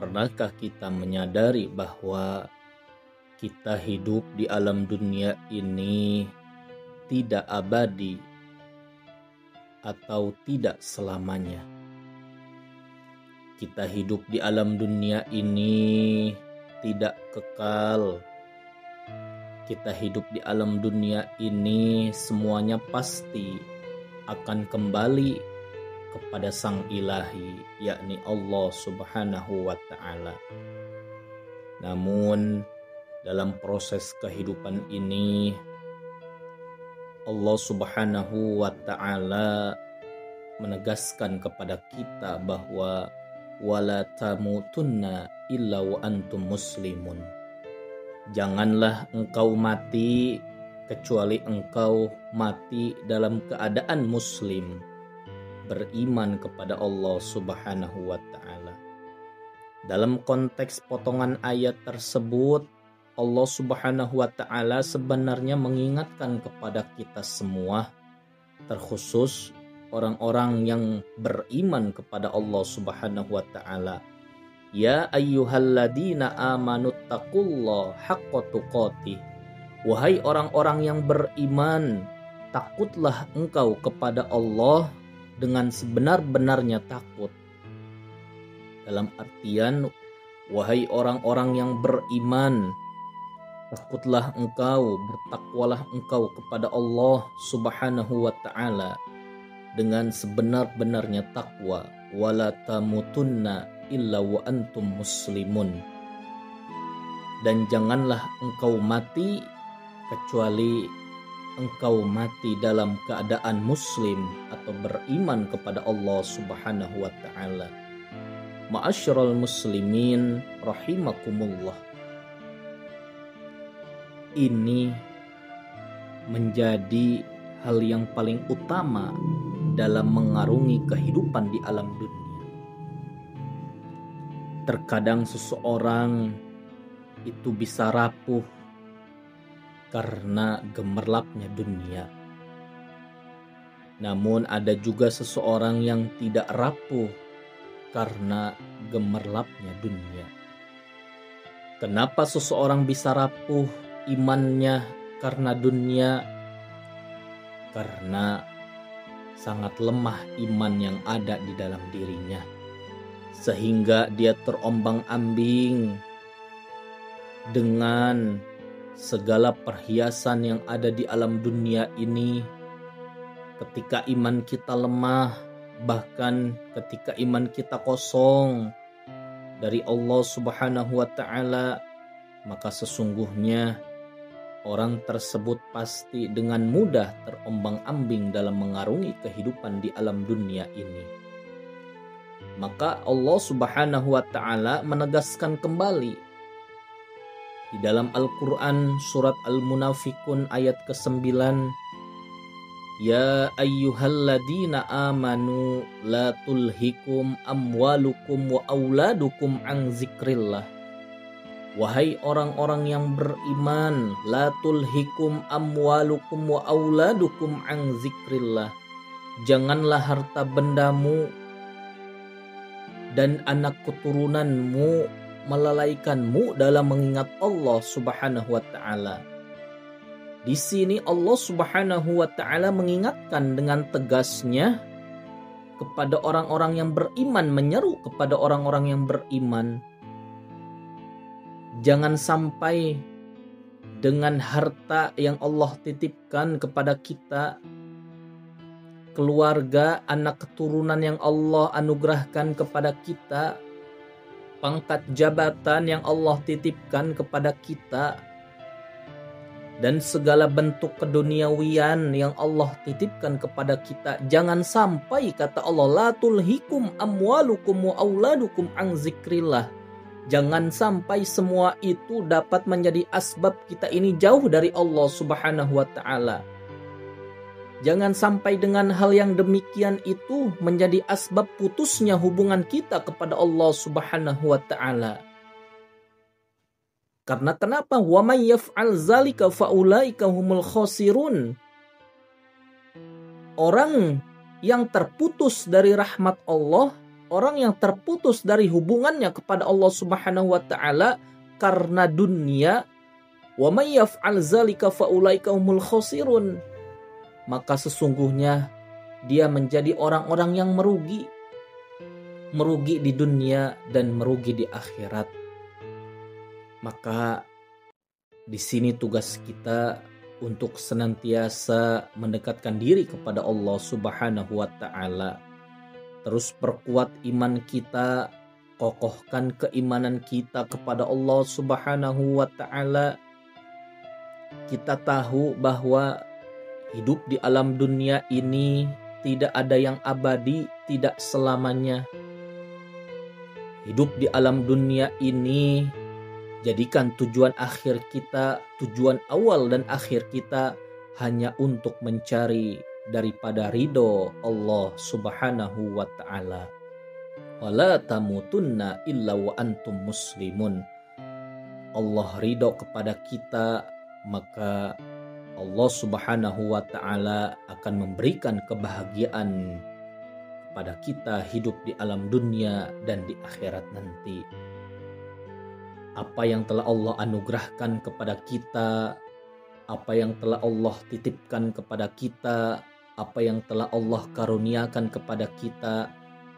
Pernahkah kita menyadari bahwa kita hidup di alam dunia ini tidak abadi atau tidak selamanya? Kita hidup di alam dunia ini tidak kekal. Kita hidup di alam dunia ini semuanya pasti akan kembali kepada Sang Ilahi, yakni Allah Subhanahu wa Ta'ala. Namun dalam proses kehidupan ini, Allah Subhanahu wa Ta'ala menegaskan kepada kita bahwa wala tamutunna illa wa antum muslimun. Janganlah engkau mati kecuali engkau mati dalam keadaan muslim, beriman kepada Allah Subhanahu wa Ta'ala. Dalam konteks potongan ayat tersebut, Allah Subhanahu wa Ta'ala sebenarnya mengingatkan kepada kita semua, terkhusus orang-orang yang beriman kepada Allah Subhanahu wa Ta'ala. Ya ayyuhalladzina amanu taqullaha haqqa tuqatih. Wahai orang-orang yang beriman, takutlah engkau kepada Allah dengan sebenar-benarnya takut. Dalam artian, wahai orang-orang yang beriman, takutlah engkau, bertakwalah engkau kepada Allah Subhanahu wa Ta'ala dengan sebenar-benarnya takwa. Wala tamutunna illa wa antum muslimun. Dan janganlah engkau mati kecuali engkau mati dalam keadaan muslim atau beriman kepada Allah Subhanahu wa Ta'ala. Ma'asyiral muslimin rahimakumullah. Ini menjadi hal yang paling utama dalam mengarungi kehidupan di alam dunia. Terkadang seseorang itu bisa rapuh karena gemerlapnya dunia. Namun ada juga seseorang yang tidak rapuh karena gemerlapnya dunia. Kenapa seseorang bisa rapuh imannya karena dunia? Karena sangat lemah iman yang ada di dalam dirinya, sehingga dia terombang-ambing dengan segala perhiasan yang ada di alam dunia ini. Ketika iman kita lemah, bahkan ketika iman kita kosong dari Allah Subhanahu wa Ta'ala, maka sesungguhnya orang tersebut pasti dengan mudah terombang-ambing dalam mengarungi kehidupan di alam dunia ini. Maka Allah Subhanahu wa Ta'ala menegaskan kembali di dalam Al-Quran surat Al-Munafikun ayat ke-9, Ya ayyuhalladzina amanu la tulhikum amwalukum wa auladukum an zikrillah. Wahai orang-orang yang beriman, la tulhikum amwalukum wa auladukum an zikrillah. Janganlah harta bendamu dan anak keturunanmu melalaikanmu dalam mengingat Allah Subhanahu wa Ta'ala. Di sini Allah Subhanahu wa Ta'ala mengingatkan dengan tegasnya kepada orang-orang yang beriman, menyeru kepada orang-orang yang beriman. Jangan sampai dengan harta yang Allah titipkan kepada kita, keluarga, anak keturunan yang Allah anugerahkan kepada kita, pangkat jabatan yang Allah titipkan kepada kita, dan segala bentuk keduniawian yang Allah titipkan kepada kita. Jangan sampai, kata Allah, la tulhikum amwalukum wa auladukum an zikrillah. Jangan sampai semua itu dapat menjadi asbab kita ini jauh dari Allah Subhanahu wa Ta'ala. Jangan sampai dengan hal yang demikian itu menjadi asbab putusnya hubungan kita kepada Allah Subhanahu wa Ta'ala. Karena kenapa? Wa may yaf'al zalika faulaika humul khasirun. Orang yang terputus dari rahmat Allah orang yang terputus dari hubungannya kepada Allah Subhanahu wa taala karena dunia, wa may yaf'al dzalika faulaika humul khasirun, maka sesungguhnya dia menjadi orang-orang yang merugi di dunia dan merugi di akhirat. Maka di sini tugas kita untuk senantiasa mendekatkan diri kepada Allah Subhanahu wa taala. Terus perkuat iman kita, kokohkan keimanan kita kepada Allah Subhanahu wa taala. Kita tahu bahwa hidup di alam dunia ini tidak ada yang abadi, tidak selamanya. Hidup di alam dunia ini, jadikan tujuan akhir kita, tujuan awal dan akhir kita hanya untuk mencari daripada ridho Allah Subhanahu wa ta'ala. Wala tamutunna illa wa antum muslimun. Allah ridho kepada kita, maka Allah Subhanahu wa ta'ala akan memberikan kebahagiaan kepada kita hidup di alam dunia dan di akhirat nanti. Apa yang telah Allah anugerahkan kepada kita, apa yang telah Allah titipkan kepada kita, apa yang telah Allah karuniakan kepada kita,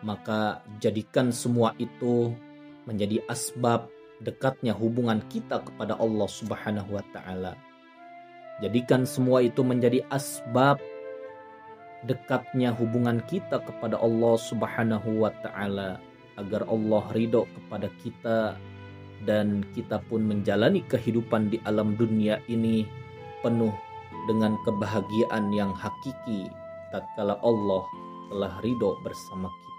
maka jadikan semua itu menjadi asbab dekatnya hubungan kita kepada Allah Subhanahu wa ta'ala. Jadikan semua itu menjadi asbab dekatnya hubungan kita kepada Allah Subhanahu wa ta'ala, agar Allah ridho kepada kita dan kita pun menjalani kehidupan di alam dunia ini penuh dengan kebahagiaan yang hakiki tatkala Allah telah ridho bersama kita.